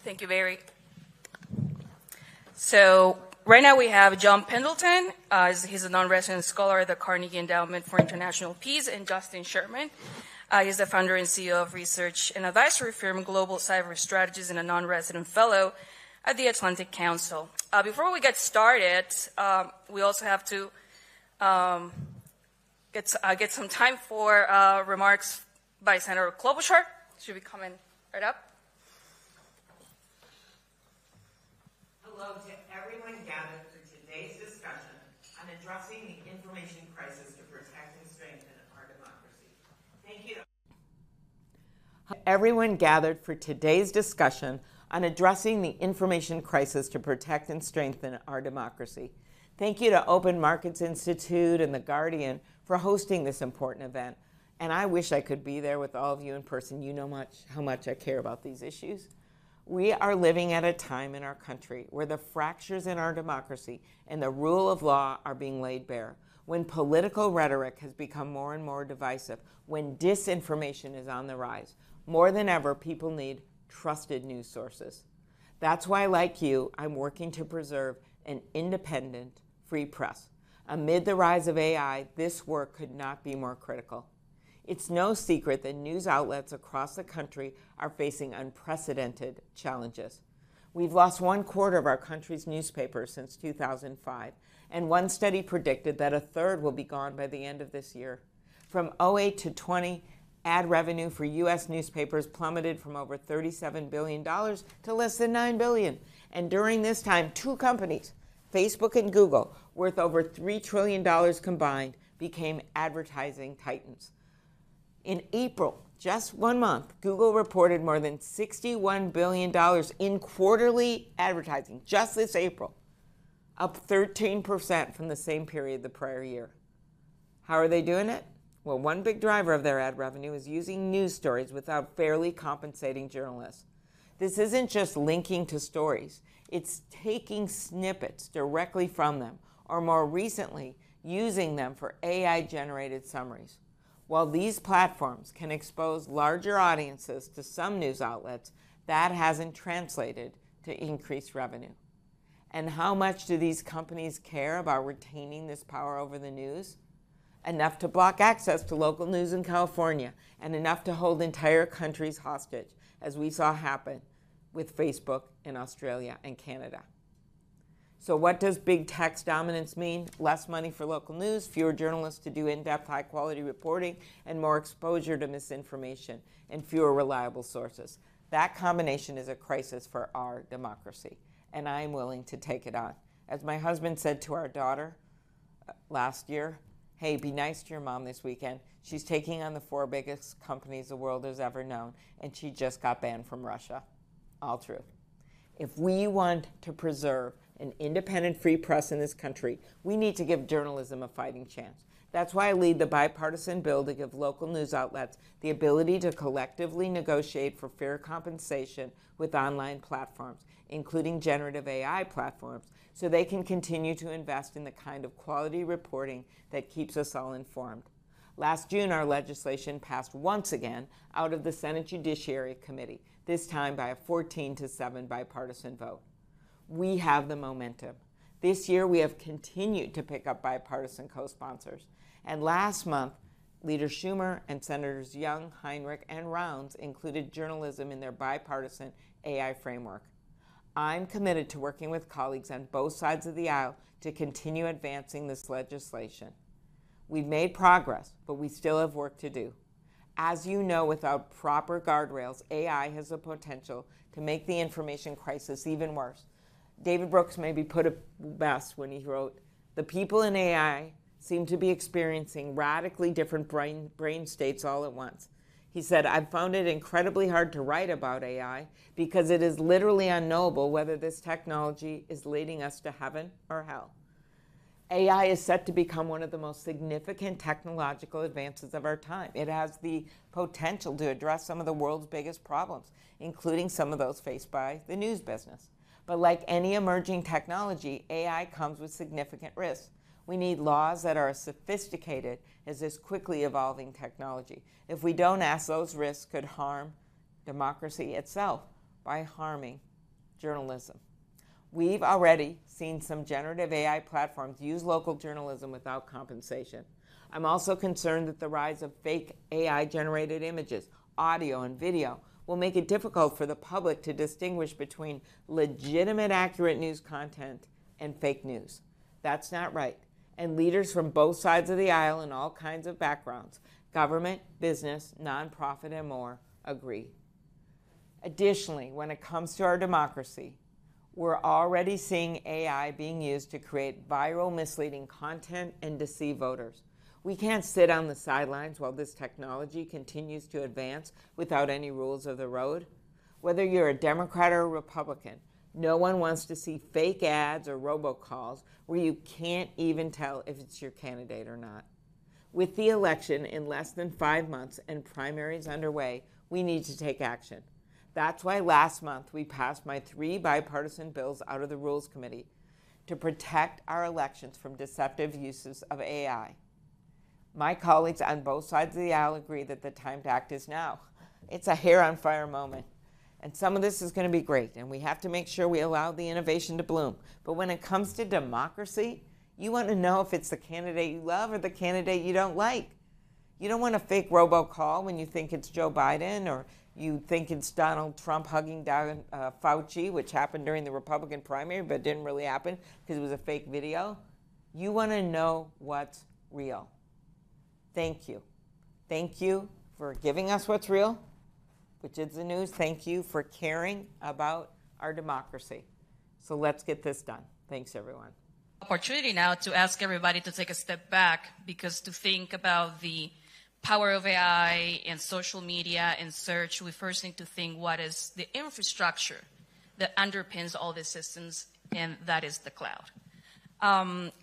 Thank you, Barry. So right now we have John Pendleton. He's a non-resident scholar at the Carnegie Endowment for International Peace, and Justin Sherman. He's the founder and CEO of research and advisory firm Global Cyber Strategies and a non-resident fellow at the Atlantic Council. Before we get started, we also have to get some time for remarks by Senator Klobuchar. Should be coming right up. Hello to everyone gathered for today's discussion on addressing the information crisis to protect and strengthen our democracy. Thank you. Everyone gathered for today's discussion on addressing the information crisis to protect and strengthen our democracy. Thank you to Open Markets Institute and The Guardian for hosting this important event. And I wish I could be there with all of you in person. You know how much I care about these issues. We are living at a time in our country where the fractures in our democracy and the rule of law are being laid bare, when political rhetoric has become more and more divisive, when disinformation is on the rise. More than ever, people need trusted news sources. That's why, like you, I'm working to preserve an independent, free press. Amid the rise of AI, this work could not be more critical. It's no secret that news outlets across the country are facing unprecedented challenges. We've lost 1/4 of our country's newspapers since 2005, and one study predicted that 1/3 will be gone by the end of this year. From 2008 to 2020, ad revenue for U.S. newspapers plummeted from over $37 billion to less than $9 billion. And during this time, two companies, Facebook and Google, worth over $3 trillion combined, became advertising titans. In April, just 1 month, Google reported more than $61 billion in quarterly advertising, just this April, up 13% from the same period the prior year. How are they doing it? Well, one big driver of their ad revenue is using news stories without fairly compensating journalists. This isn't just linking to stories. It's taking snippets directly from them, or more recently, using them for AI-generated summaries. While these platforms can expose larger audiences to some news outlets, that hasn't translated to increased revenue. And how much do these companies care about retaining this power over the news? Enough to block access to local news in California, and enough to hold entire countries hostage, as we saw happen with Facebook in Australia and Canada. So what does big tech's dominance mean? Less money for local news, fewer journalists to do in-depth, high-quality reporting, and more exposure to misinformation, and fewer reliable sources. That combination is a crisis for our democracy, and I am willing to take it on. As my husband said to our daughter last year, hey, be nice to your mom this weekend. She's taking on the 4 biggest companies the world has ever known, and she just got banned from Russia. All true. If we want to preserve an independent free press in this country, we need to give journalism a fighting chance. That's why I lead the bipartisan bill to give local news outlets the ability to collectively negotiate for fair compensation with online platforms, including generative AI platforms, so they can continue to invest in the kind of quality reporting that keeps us all informed. Last June, our legislation passed once again out of the Senate Judiciary Committee, this time by a 14-7 bipartisan vote. We have the momentum. This year, we have continued to pick up bipartisan co-sponsors. And last month, Leader Schumer and Senators Young, Heinrich, and Rounds included journalism in their bipartisan AI framework. I'm committed to working with colleagues on both sides of the aisle to continue advancing this legislation. We've made progress, but we still have work to do. As you know, without proper guardrails, AI has the potential to make the information crisis even worse. David Brooks maybe put it best when he wrote, "The people in AI seem to be experiencing radically different brain states all at once." He said, "I've found it incredibly hard to write about AI because it is literally unknowable whether this technology is leading us to heaven or hell." AI is set to become one of the most significant technological advances of our time. It has the potential to address some of the world's biggest problems, including some of those faced by the news business. But like any emerging technology, AI comes with significant risks. We need laws that are as sophisticated as this quickly evolving technology. If we don't act, those risks could harm democracy itself by harming journalism. We've already seen some generative AI platforms use local journalism without compensation. I'm also concerned that the rise of fake AI-generated images, audio, and video will make it difficult for the public to distinguish between legitimate, accurate news content and fake news. That's not right. And leaders from both sides of the aisle in all kinds of backgrounds, government, business, nonprofit, and more, agree. Additionally, when it comes to our democracy, we're already seeing AI being used to create viral, misleading content and deceive voters. We can't sit on the sidelines while this technology continues to advance without any rules of the road. Whether you're a Democrat or a Republican, no one wants to see fake ads or robocalls where you can't even tell if it's your candidate or not. With the election in less than 5 months and primaries underway, we need to take action. That's why last month we passed my 3 bipartisan bills out of the Rules Committee to protect our elections from deceptive uses of AI. My colleagues on both sides of the aisle agree that the time to act is now. It's a hair-on-fire moment. And some of this is going to be great, and we have to make sure we allow the innovation to bloom. But when it comes to democracy, you want to know if it's the candidate you love or the candidate you don't like. You don't want a fake robocall when you think it's Joe Biden or you think it's Donald Trump hugging down Fauci, which happened during the Republican primary but didn't really happen because it was a fake video. You want to know what's real. Thank you. Thank you for giving us what's real, which is the news. Thank you for caring about our democracy. So let's get this done. Thanks, everyone. Opportunity now to ask everybody to take a step back, because to think about the power of AI and social media and search, we first need to think what is the infrastructure that underpins all these systems, and that is the cloud.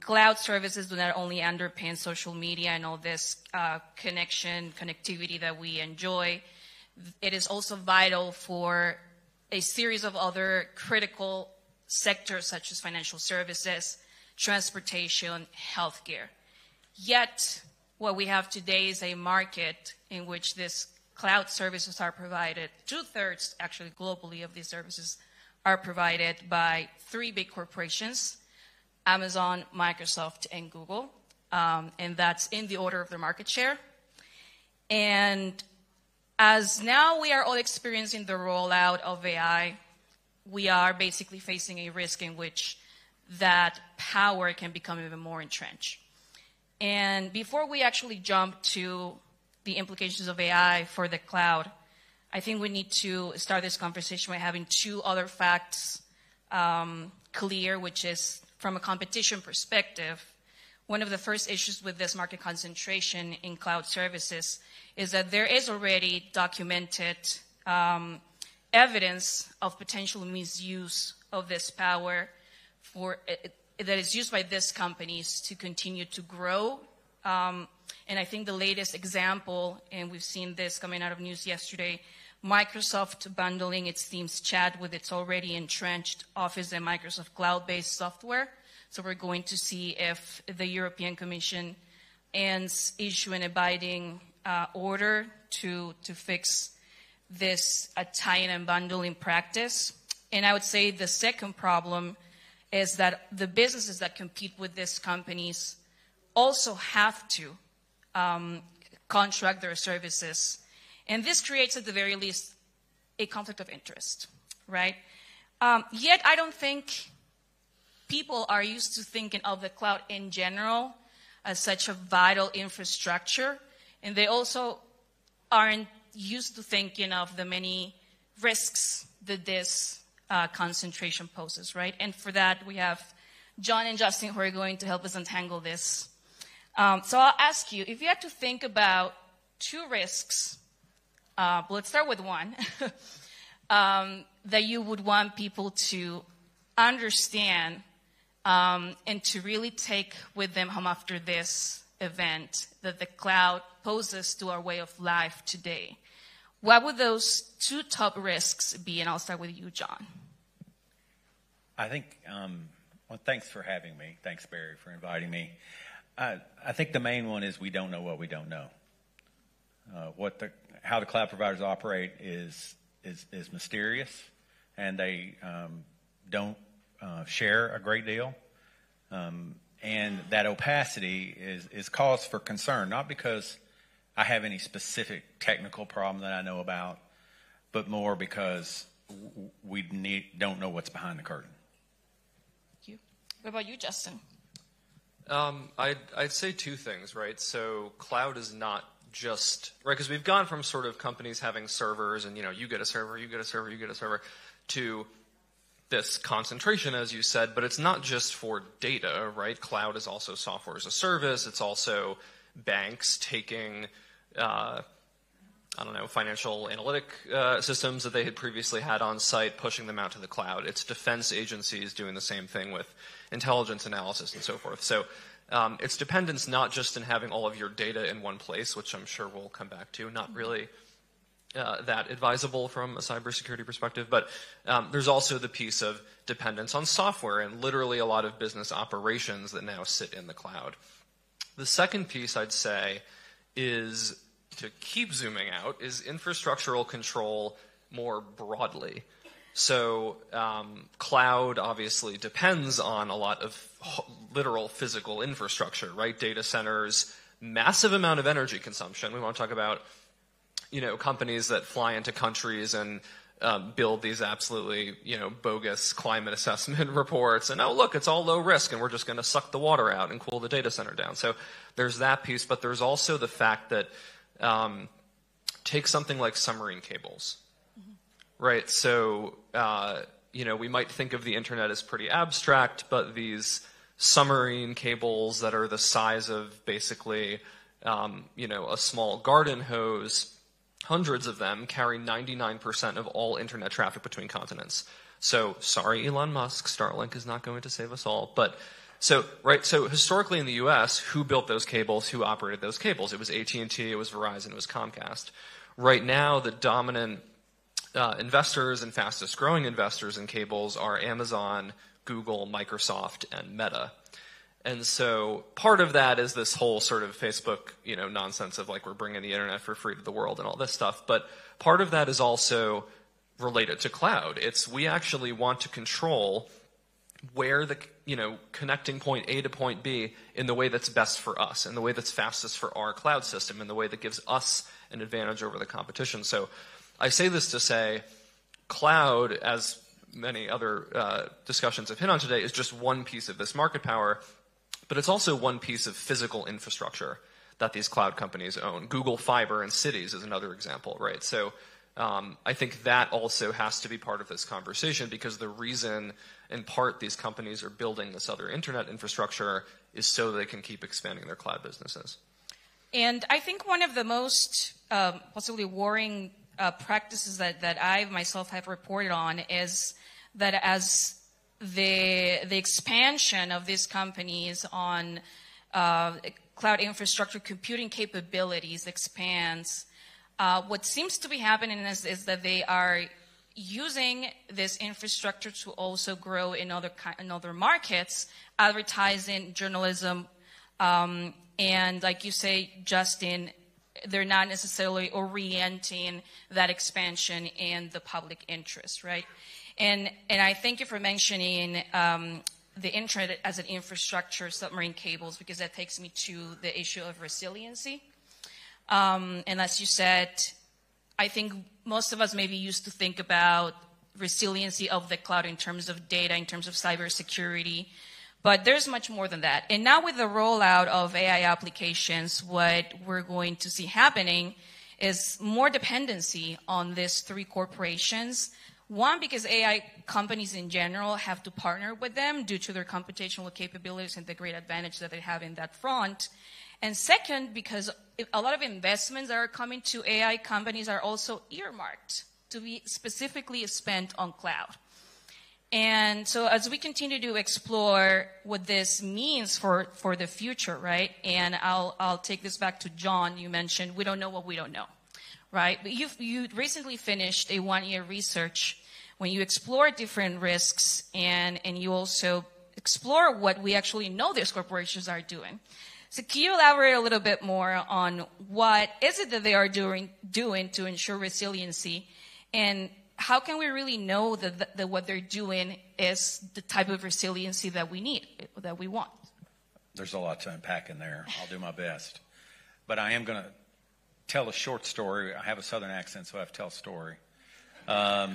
Cloud services do not only underpin social media and all this connectivity that we enjoy, it is also vital for a series of other critical sectors such as financial services, transportation, healthcare. Yet, what we have today is a market in which these cloud services are provided. 2/3, actually globally, of these services are provided by 3 big corporations, Amazon, Microsoft, and Google. And that's in the order of their market share. And as now we are all experiencing the rollout of AI, we are basically facing a risk in which that power can become even more entrenched. And before we actually jump to the implications of AI for the cloud, I think we need to start this conversation by having 2 other facts clear, which is from a competition perspective. One of the first issues with this market concentration in cloud services is that there is already documented evidence of potential misuse of this power that is used by these companies to continue to grow. And I think the latest example, and we've seen this coming out of news yesterday, Microsoft bundling its Teams chat with its already entrenched Office and Microsoft cloud-based software. So we're going to see if the European Commission ends issue an abiding order to fix this tie-in and bundling practice. And I would say the second problem is that the businesses that compete with these companies also have to contract their services. And this creates, at the very least, a conflict of interest, right? Yet I don't think people are used to thinking of the cloud in general as such a vital infrastructure. And they also aren't used to thinking of the many risks that this concentration poses, right? And for that, we have John and Justin who are going to help us untangle this. So I'll ask you, if you had to think about 2 risks, let's start with one, that you would want people to understand and to really take with them home after this event that the cloud poses to our way of life today. What would those 2 top risks be? And I'll start with you, John. I think, well, thanks for having me. Thanks, Barry, for inviting me. I think the main one is we don't know what we don't know. How the cloud providers operate is mysterious, and they don't share a great deal. And that opacity is cause for concern, not because I have any specific technical problem that I know about, but more because we don't know what's behind the curtain. Thank you. What about you, Justin? I'd say two things, right? So cloud is not just, right, because we've gone from sort of companies having servers and, you get a server, you get a server, you get a server, to this concentration, as you said, but it's not just for data, right? Cloud is also software as a service. It's also banks taking, financial analytic systems that they had previously had on site, pushing them out to the cloud. It's defense agencies doing the same thing with intelligence analysis and so forth. So it's dependence not just in having all of your data in one place, which I'm sure we'll come back to, not really that advisable from a cybersecurity perspective, but there's also the piece of dependence on software and literally a lot of business operations that now sit in the cloud. The second piece I'd say is, to keep zooming out, is infrastructural control more broadly. So cloud obviously depends on a lot of literal physical infrastructure, right? Data centers, massive amount of energy consumption. We want to talk about companies that fly into countries and build these absolutely, bogus climate assessment reports. And, oh, look, it's all low risk, and we're just going to suck the water out and cool the data center down. So there's that piece, but there's also the fact that take something like submarine cables, right? So, we might think of the internet as pretty abstract, but these submarine cables that are the size of basically, a small garden hose, hundreds of them carry 99% of all internet traffic between continents. So sorry, Elon Musk, Starlink is not going to save us all. But so historically in the US, who built those cables? Who operated those cables? It was AT&T, it was Verizon, it was Comcast. Right now, the dominant investors and fastest growing investors in cables are Amazon, Google, Microsoft, and Meta. And so part of that is this whole sort of Facebook, nonsense of like we're bringing the internet for free to the world and all this stuff. But part of that is also related to cloud. It's we actually want to control where the, connecting point A to point B in the way that's best for us, in the way that's fastest for our cloud system, in the way that gives us an advantage over the competition. So I say this to say cloud, as many other discussions have hit on today, is just one piece of this market power. But it's also one piece of physical infrastructure that these cloud companies own. Google Fiber in cities is another example, right? So I think that also has to be part of this conversation, because the reason, in part, these companies are building this other internet infrastructure is so they can keep expanding their cloud businesses. And I think one of the most possibly worrying practices that I myself have reported on is that as the expansion of these companies on cloud infrastructure computing capabilities expands, what seems to be happening is that they are using this infrastructure to also grow in other markets, advertising, journalism, and like you say, Justin, they're not necessarily orienting that expansion in the public interest, right? And I thank you for mentioning the internet as an infrastructure, submarine cables, because that takes me to the issue of resiliency. And as you said, I think most of us maybe used to think about resiliency of the cloud in terms of data, in terms of cybersecurity, but there's much more than that. And now with the rollout of AI applications, what we're going to see happening is more dependency on these three corporations. One, because AI companies in general have to partner with them due to their computational capabilities and the great advantage that they have in that front. And second, because a lot of investments that are coming to AI companies are also earmarked to be specifically spent on cloud. And so as we continue to explore what this means for the future, right? And I'll take this back to John. You mentioned we don't know what we don't know. Right? But you recently finished a one-year research when you explore different risks and you also explore what we actually know these corporations are doing. So can you elaborate a little bit more on what is it that they are doing to ensure resiliency? And how can we really know that what they're doing is the type of resiliency that we need, that we want? There's a lot to unpack in there. I'll do my best. But I am going to tell a short story. I have a Southern accent, so I have to tell a story. A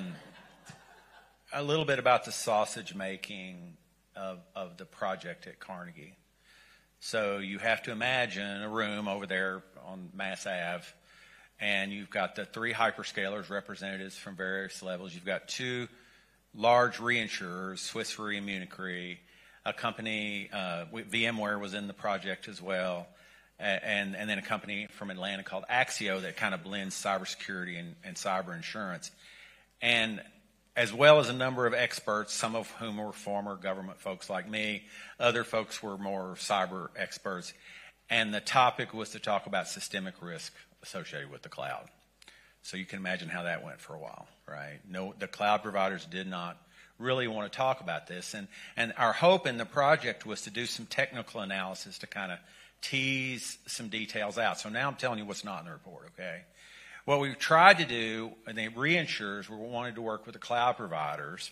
little bit about the sausage making of the project at Carnegie. So you have to imagine a room over there on Mass Ave, and you've got the 3 hyperscalers, representatives from various levels. You've got 2 large reinsurers, Swiss Re and Munich Re, a company, VMware was in the project as well, and then a company from Atlanta called Axio that kind of blends cybersecurity and cyber insurance. And as well as a number of experts, some of whom were former government folks like me, other folks were more cyber experts. And the topic was to talk about systemic risk associated with the cloud. So you can imagine how that went for a while, right? No, the cloud providers did not really want to talk about this. And our hope in the project was to do some technical analysis to kind of tease some details out. So now I'm telling you what's not in the report, okay? What we've tried to do, and the reinsurers wanted to work with the cloud providers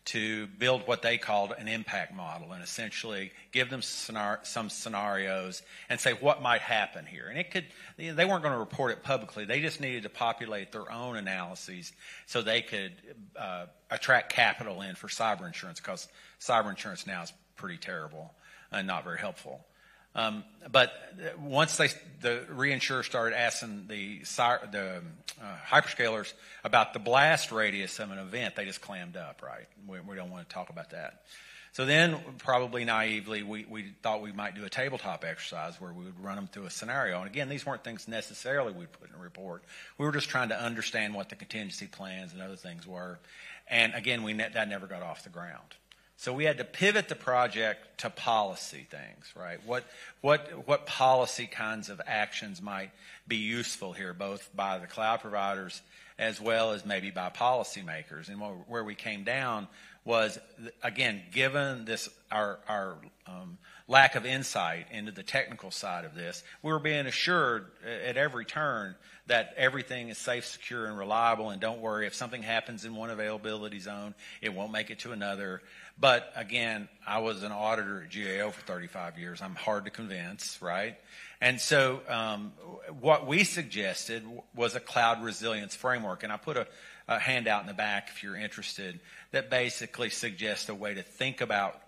to build what they called an impact model and essentially give them some scenarios and say what might happen here. And they weren't going to report it publicly. They just needed to populate their own analyses so they could attract capital in for cyber insurance, because cyber insurance now is pretty terrible and not very helpful. But once the reinsurer started asking the hyperscalers about the blast radius of an event, they just clammed up, right? We don't want to talk about that. So then, probably naively, we thought we might do a tabletop exercise where we would run them through a scenario. And again, these weren't things necessarily we'd put in a report. We were just trying to understand what the contingency plans and other things were. And again, that never got off the ground. So we had to pivot the project to policy things, right? What policy kinds of actions might be useful here, both by the cloud providers as well as maybe by policymakers? And where we came down was, again, given this our lack of insight into the technical side of this, we were being assured at every turn that everything is safe, secure, and reliable, and don't worry, if something happens in one availability zone, it won't make it to another. But again, I was an auditor at GAO for 35 years. I'm hard to convince, right? And so what we suggested was a cloud resilience framework. And I put a handout in the back if you're interested that basically suggests a way to think about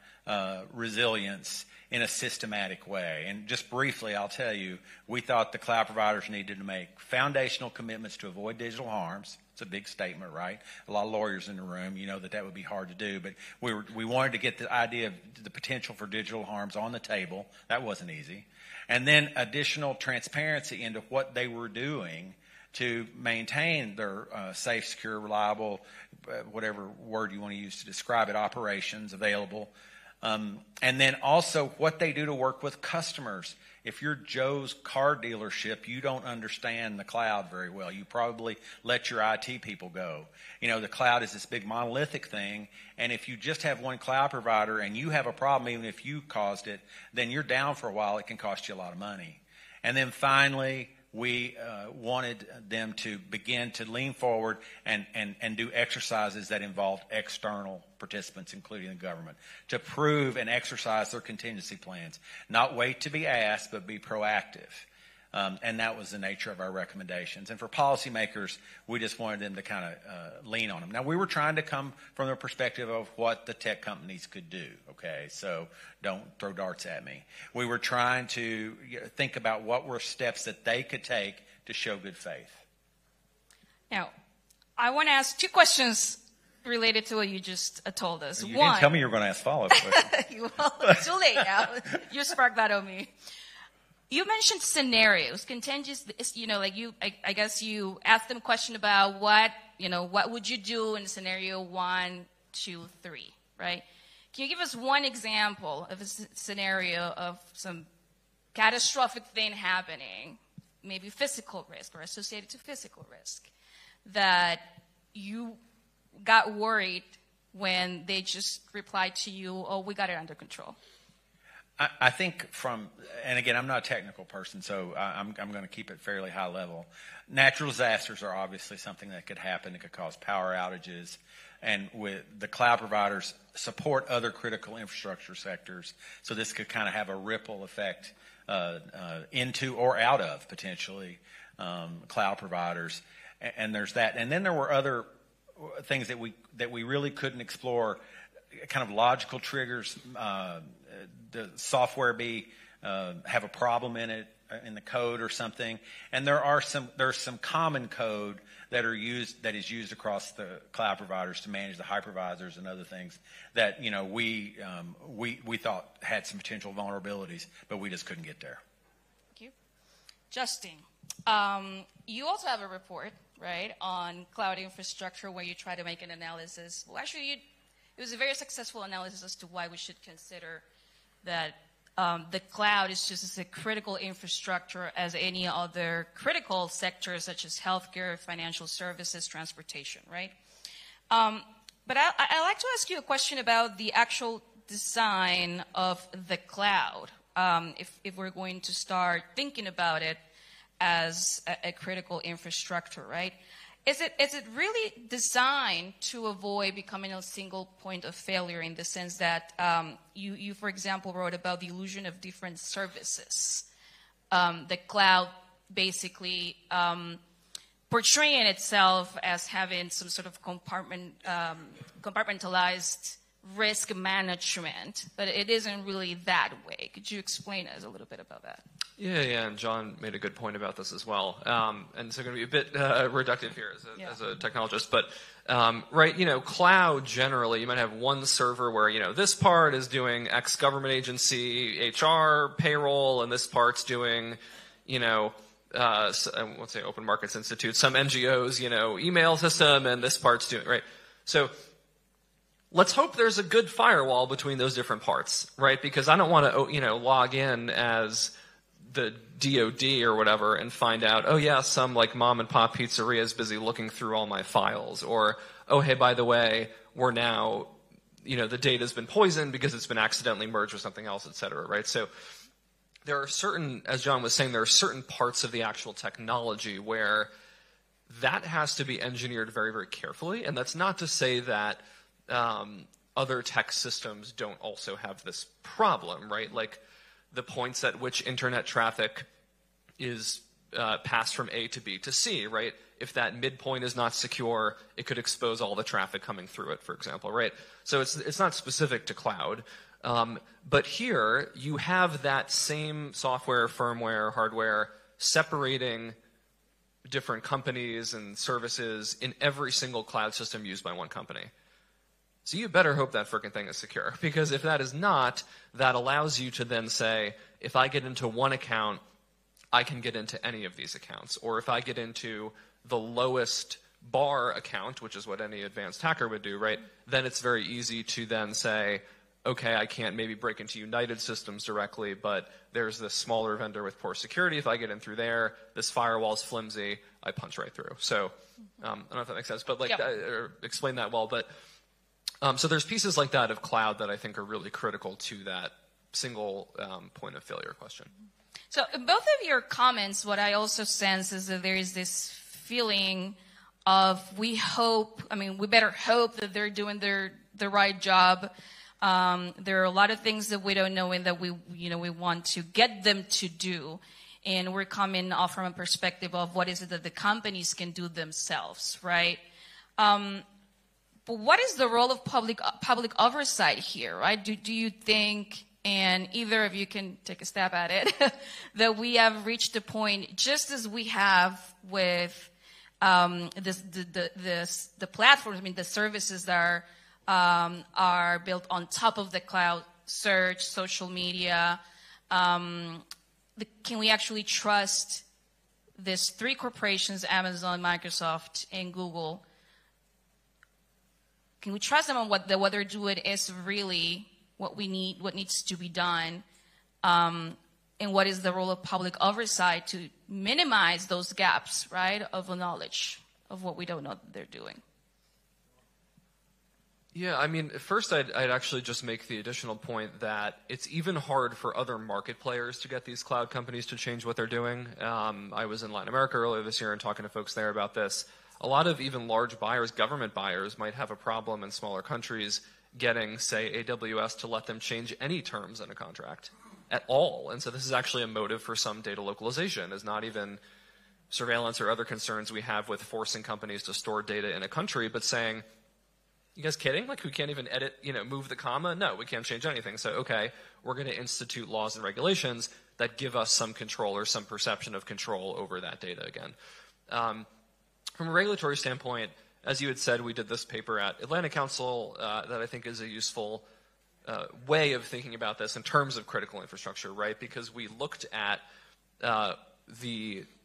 resilience in a systematic way. And just briefly, I'll tell you, we thought the cloud providers needed to make foundational commitments to avoid digital harms. It's a big statement, right? A lot of lawyers in the room, you know that would be hard to do, but we wanted to get the idea of the potential for digital harms on the table. That wasn't easy. And then additional transparency into what they were doing to maintain their safe, secure, reliable, whatever word you want to use to describe it, operations available. And then also what they do to work with customers. If you're Joe's car dealership, you don't understand the cloud very well. You probably let your IT people go. You know, the cloud is this big monolithic thing, and if you just have one cloud provider and you have a problem, even if you caused it, then you're down for a while. It can cost you a lot of money. And then finally, we wanted them to begin to lean forward and do exercises that involved external participants, including the government, to prove and exercise their contingency plans. Not wait to be asked, but be proactive. And that was the nature of our recommendations. And for policymakers, we just wanted them to kind of lean on them. Now, we were trying to come from the perspective of what the tech companies could do, okay? So don't throw darts at me. We were trying to think about what were steps that they could take to show good faith. Now, I want to ask 2 questions related to what you just told us. You didn't tell me you were going to ask follow-up questions. Well, it's too late now. You sparked that on me. You mentioned scenarios, contingency, you know, like I guess you asked them a question about what would you do in scenario 1, 2, 3, right? Can you give us one example of a scenario of some catastrophic thing happening, maybe physical risk or associated to physical risk, that you got worried when they just replied to you, oh, we got it under control? I think and again, I'm not a technical person, so I'm going to keep it fairly high level. Natural disasters are obviously something that could happen. It could cause power outages. And with the cloud providers support other critical infrastructure sectors, so this could kind of have a ripple effect into or out of potentially cloud providers. And there's that. And then there were other things that we really couldn't explore, kind of logical triggers. The software have a problem in it, in the code or something, and there's some common code that is used across the cloud providers to manage the hypervisors and other things that we thought had some potential vulnerabilities, but we just couldn't get there. Thank you, Justin. You also have a report, right, on cloud infrastructure where you try to make an analysis. Well, actually, it was a very successful analysis as to why we should consider that the cloud is just as a critical infrastructure as any other critical sectors such as healthcare, financial services, transportation, right? But I'd like to ask you a question about the actual design of the cloud, if we're going to start thinking about it as a critical infrastructure, right? Is it really designed to avoid becoming a single point of failure in the sense that you, for example, wrote about the illusion of different services? The cloud basically portraying itself as having some sort of compartmentalized risk management, but it isn't really that way. Could you explain us a little bit about that? Yeah, and John made a good point about this as well. And so I'm going to be a bit reductive here as a technologist, but right, cloud generally, you might have one server where, this part is doing X government agency, HR, payroll, and this part's doing, let's say Open Markets Institute, some NGOs, email system, and this part's doing, right? So let's hope there's a good firewall between those different parts, right? Because I don't want to, log in as the DOD or whatever and find out, oh yeah, some like mom and pop pizzeria is busy looking through all my files, or, oh hey, by the way, we're now, the data's been poisoned because it's been accidentally merged with something else, et cetera, right? So there are certain, as John was saying, there are certain parts of the actual technology where that has to be engineered very, very carefully. And that's not to say that other tech systems don't also have this problem, right? Like the points at which internet traffic is passed from A to B to C, right? If that midpoint is not secure, it could expose all the traffic coming through it, for example, right? So it's not specific to cloud. But here, you have that same software, firmware, hardware, separating different companies and services in every single cloud system used by one company. So you better hope that frickin' thing is secure, because if that is not, that allows you to then say, if I get into one account, I can get into any of these accounts. Or if I get into the lowest bar account, which is what any advanced hacker would do, right? Then it's very easy to then say, okay, I can't maybe break into United Systems directly, but there's this smaller vendor with poor security. If I get in through there, this firewall's flimsy, I punch right through. So I don't know if that makes sense, but or explain that well. But so there's pieces like that of cloud that I think are really critical to that single point of failure question. So in both of your comments, what I also sense is that there is this feeling of we better hope that they're doing the right job. There are a lot of things that we don't know and that we want to get them to do. And we're coming off from a perspective of what is it that the companies can do themselves, right? But what is the role of public oversight here, right? Do you think, and either of you can take a stab at it, that we have reached a point, just as we have with the platforms, the services that are built on top of the cloud, search, social media, can we actually trust these three corporations, Amazon, Microsoft, and Google? Can we trust them on what they're doing is really what we need, what needs to be done, and what is the role of public oversight to minimize those gaps, right, of knowledge of what we don't know that they're doing? Yeah, I mean, first I'd actually just make the additional point that it's even hard for other market players to get these cloud companies to change what they're doing. I was in Latin America earlier this year and talking to folks there about this. A lot of even large buyers, government buyers, might have a problem in smaller countries getting, say, AWS to let them change any terms in a contract at all. And so this is actually a motive for some data localization, is not even surveillance or other concerns we have with forcing companies to store data in a country, but saying, you guys kidding? Like, we can't even edit, move the comma? No, we can't change anything. So, okay, we're going to institute laws and regulations that give us some control or some perception of control over that data again. From a regulatory standpoint, as you had said, we did this paper at Atlantic Council that I think is a useful way of thinking about this in terms of critical infrastructure, right? Because we looked at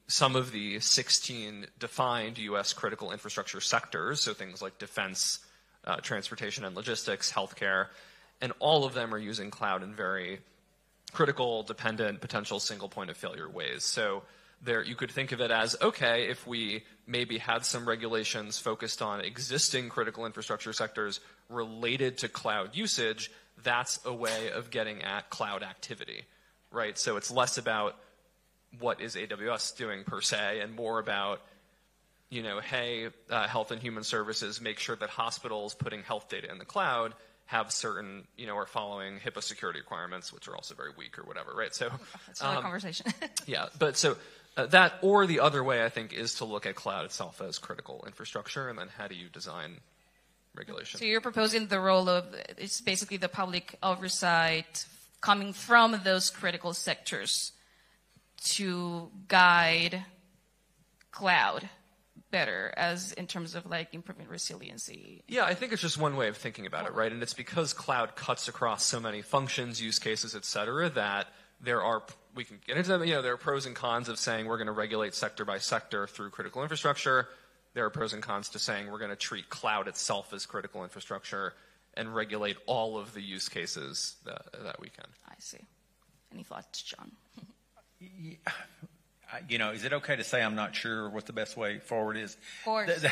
some of the 16 defined U.S. critical infrastructure sectors, so things like defense, transportation and logistics, healthcare, and all of them are using cloud in very critical, dependent, potential single point of failure ways. So there, you could think of it as, okay, if we maybe had some regulations focused on existing critical infrastructure sectors related to cloud usage, that's a way of getting at cloud activity, right? So it's less about what is AWS doing per se and more about, hey, Health and Human Services, make sure that hospitals putting health data in the cloud have certain, are following HIPAA security requirements, which are also very weak or whatever, right? So that's another conversation. Yeah, but so that, or the other way, I think, is to look at cloud itself as critical infrastructure, and then how do you design regulation? So you're proposing the role of, it's basically the public oversight coming from those critical sectors to guide cloud better as in terms of like improving resiliency. Yeah, I think it's just one way of thinking about it, right? And it's because cloud cuts across so many functions, use cases, et cetera, that we can get into them, there are pros and cons of saying we're going to regulate sector by sector through critical infrastructure. There are pros and cons to saying we're going to treat cloud itself as critical infrastructure and regulate all of the use cases that we can. I see. Any thoughts, John? Is it okay to say I'm not sure what the best way forward is? Of course.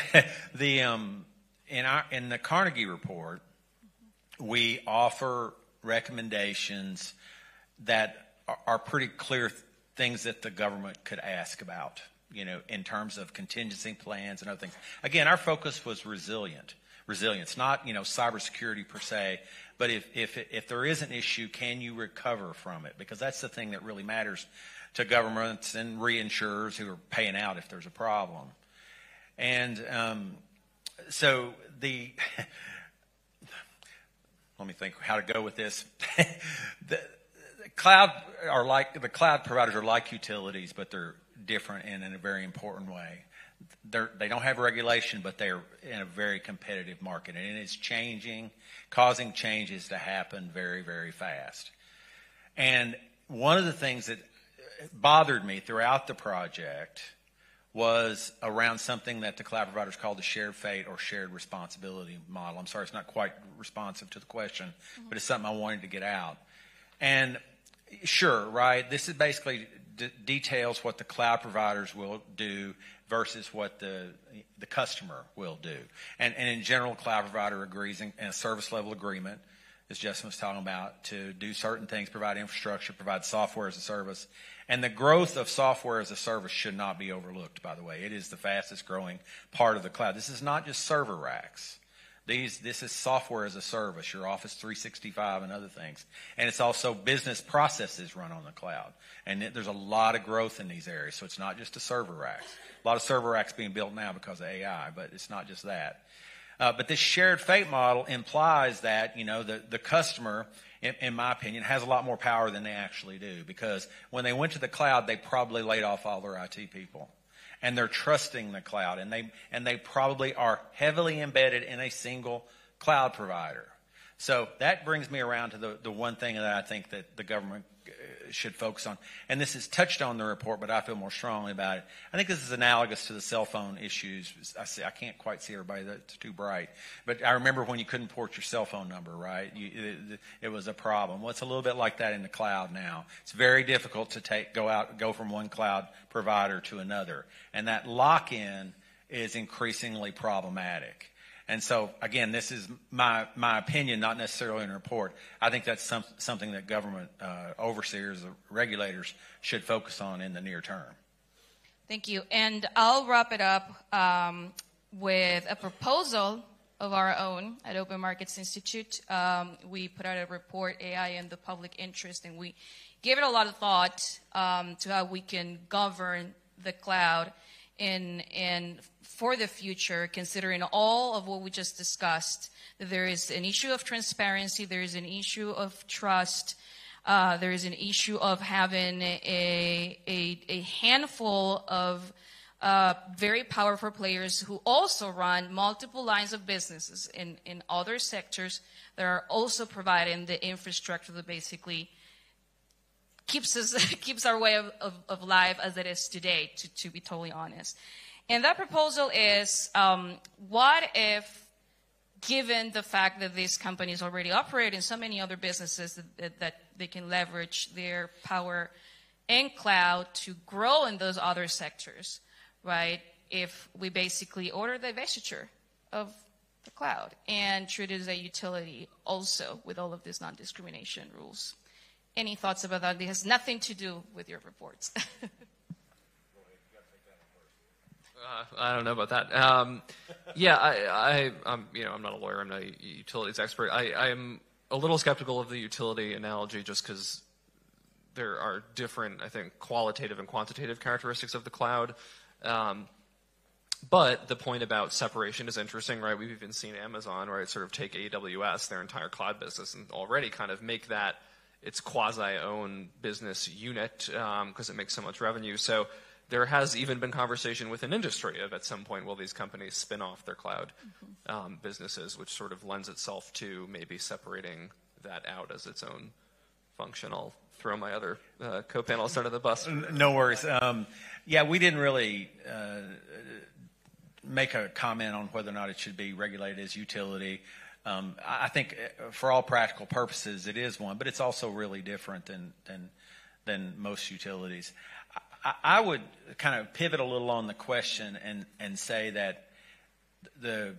In the Carnegie report, we offer recommendations that are pretty clear things that the government could ask about, in terms of contingency plans and other things. Again, our focus was resilience, not, cybersecurity per se, but if there is an issue, can you recover from it? Because that's the thing that really matters to governments and reinsurers who are paying out if there's a problem. And so let me think how to go with this. The cloud providers are like utilities, but they're different and in a very important way. They don't have regulation, but they're in a very competitive market, and it's changing, causing changes to happen very, very fast. And one of the things that bothered me throughout the project was around something that the cloud providers call the shared fate or shared responsibility model. I'm sorry, it's not quite responsive to the question, but it's something I wanted to get out. And sure, right, this is basically details what the cloud providers will do versus what the customer will do. And in general, cloud provider agrees in a service level agreement, as Justin was talking about, to do certain things, provide infrastructure, provide software as a service. And the growth of software as a service should not be overlooked, by the way. It is the fastest growing part of the cloud. This is not just server racks. This is software as a service, your Office 365 and other things. And it's also business processes run on the cloud. And there's a lot of growth in these areas. So it's not just the server racks. A lot of server racks being built now because of AI, but it's not just that. But this shared fate model implies that, the customer, in my opinion, has a lot more power than they actually do. Because when they went to the cloud, they probably laid off all their IT people. And they're trusting the cloud, and they probably are heavily embedded in a single cloud provider. So that brings me around to the one thing that I think that the government should focus on. And this is touched on in the report, but I feel more strongly about it. I think this is analogous to the cell phone issues. I can't quite see everybody, that's too bright. But I remember when you couldn't port your cell phone number, right? It was a problem. Well, it's a little bit like that in the cloud now. It's very difficult to go from one cloud provider to another. And that lock-in is increasingly problematic. And so, again, this is my opinion, not necessarily in a report. I think that's something that government overseers, regulators, should focus on in the near term. Thank you. And I'll wrap it up with a proposal of our own at Open Markets Institute. We put out a report, AI and the Public Interest, and we gave it a lot of thought to how we can govern the cloud and for the future, considering all of what we just discussed. There is an issue of transparency, there is an issue of trust, there is an issue of having a handful of very powerful players who also run multiple lines of businesses in other sectors that are also providing the infrastructure that basically keeps our way of life as it is today, to be totally honest. And that proposal is, what if, given the fact that these companies already operate in so many other businesses that they can leverage their power and cloud to grow in those other sectors, right? If we basically order the divestiture of the cloud and treat it as a utility also with all of these non-discrimination rules. Any thoughts about that? It has nothing to do with your reports. I don't know about that. I'm not a lawyer. I'm not a utilities expert. I am a little skeptical of the utility analogy just because there are different, I think, qualitative and quantitative characteristics of the cloud. But the point about separation is interesting, right? We've even seen Amazon, right, sort of take AWS, their entire cloud business, and already kind of make that its quasi-own business unit because it makes so much revenue. So there has even been conversation within industry of at some point will these companies spin off their cloud businesses, which sort of lends itself to maybe separating that out as its own function. I'll throw my other co-panelists under the bus. No worries. We didn't really make a comment on whether or not it should be regulated as utility. I think for all practical purposes it is one, but it's also really different than most utilities. I would kind of pivot a little on the question and say that the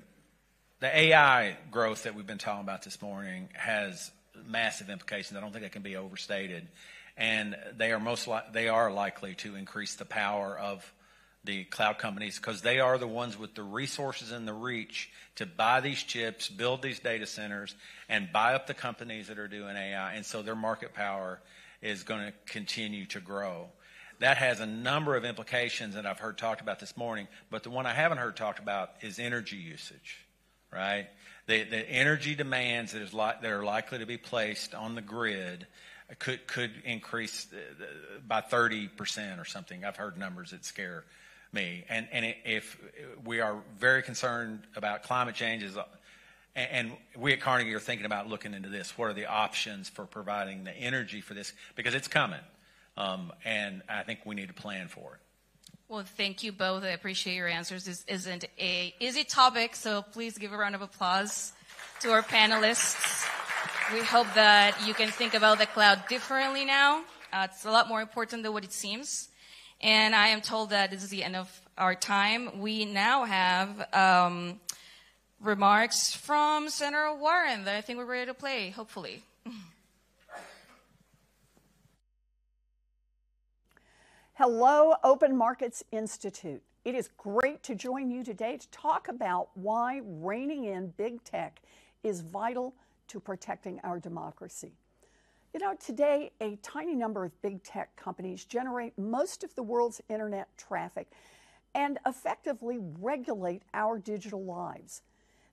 AI growth that we've been talking about this morning has massive implications. I don't think that can be overstated, and they are likely to increase the power of the cloud companies because they are the ones with the resources and the reach to buy these chips, build these data centers, and buy up the companies that are doing AI. And so their market power is going to continue to grow. That has a number of implications that I've heard talked about this morning, but the one I haven't heard talked about is energy usage, right? The energy demands that are likely to be placed on the grid could increase by 30% or something. I've heard numbers that scare me. And if we are very concerned about climate changes, and we at Carnegie are thinking about looking into this, what are the options for providing the energy for this? Because it's coming, and I think we need to plan for it. Well, thank you both. I appreciate your answers. This isn't an easy topic, so please give a round of applause to our panelists. We hope that you can think about the cloud differently now. It's a lot more important than what it seems. And I am told that this is the end of our time. We now have remarks from Senator Warren that I think we're ready to play, hopefully. Hello, Open Markets Institute. It is great to join you today to talk about why reining in big tech is vital to protecting our democracy. You know, today, a tiny number of big tech companies generate most of the world's internet traffic and effectively regulate our digital lives.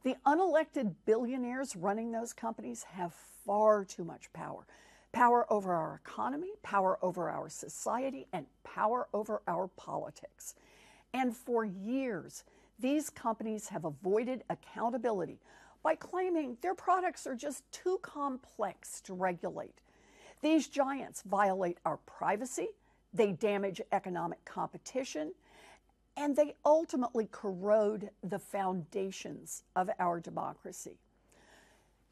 The unelected billionaires running those companies have far too much power. Power over our economy, power over our society, and power over our politics. And for years, these companies have avoided accountability by claiming their products are just too complex to regulate. These giants violate our privacy, they damage economic competition, and they ultimately corrode the foundations of our democracy.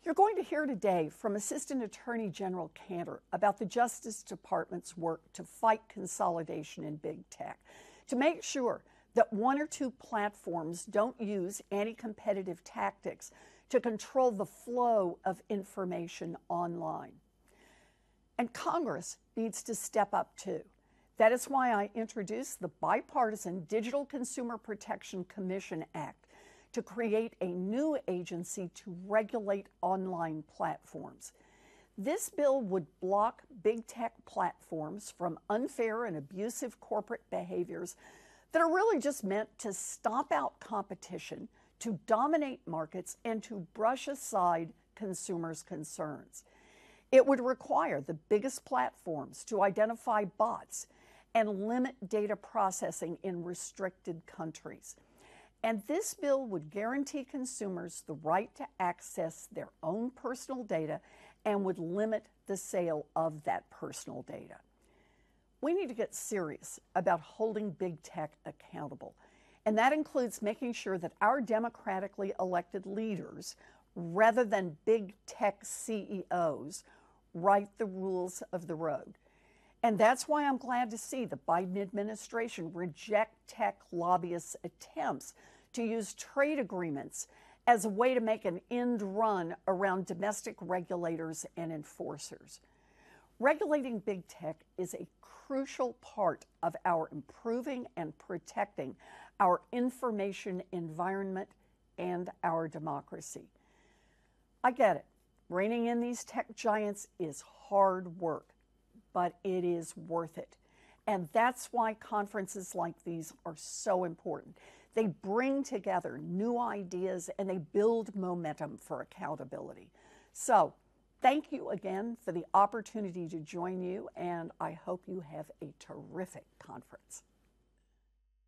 You're going to hear today from Assistant Attorney General Cantor about the Justice Department's work to fight consolidation in big tech, to make sure that one or two platforms don't use anti-competitive tactics to control the flow of information online. And Congress needs to step up too. That is why I introduced the bipartisan Digital Consumer Protection Commission Act to create a new agency to regulate online platforms. This bill would block big tech platforms from unfair and abusive corporate behaviors that are really just meant to stomp out competition, to dominate markets, and to brush aside consumers' concerns. It would require the biggest platforms to identify bots and limit data processing in restricted countries. And this bill would guarantee consumers the right to access their own personal data and would limit the sale of that personal data. We need to get serious about holding big tech accountable. And that includes making sure that our democratically elected leaders, rather than big tech CEOs, write the rules of the road. And that's why I'm glad to see the Biden administration reject tech lobbyists' attempts to use trade agreements as a way to make an end run around domestic regulators and enforcers. Regulating big tech is a crucial part of our improving and protecting our information environment and our democracy. I get it. Reining in these tech giants is hard work, but it is worth it. And that's why conferences like these are so important. They bring together new ideas and they build momentum for accountability. So, thank you again for the opportunity to join you, and I hope you have a terrific conference.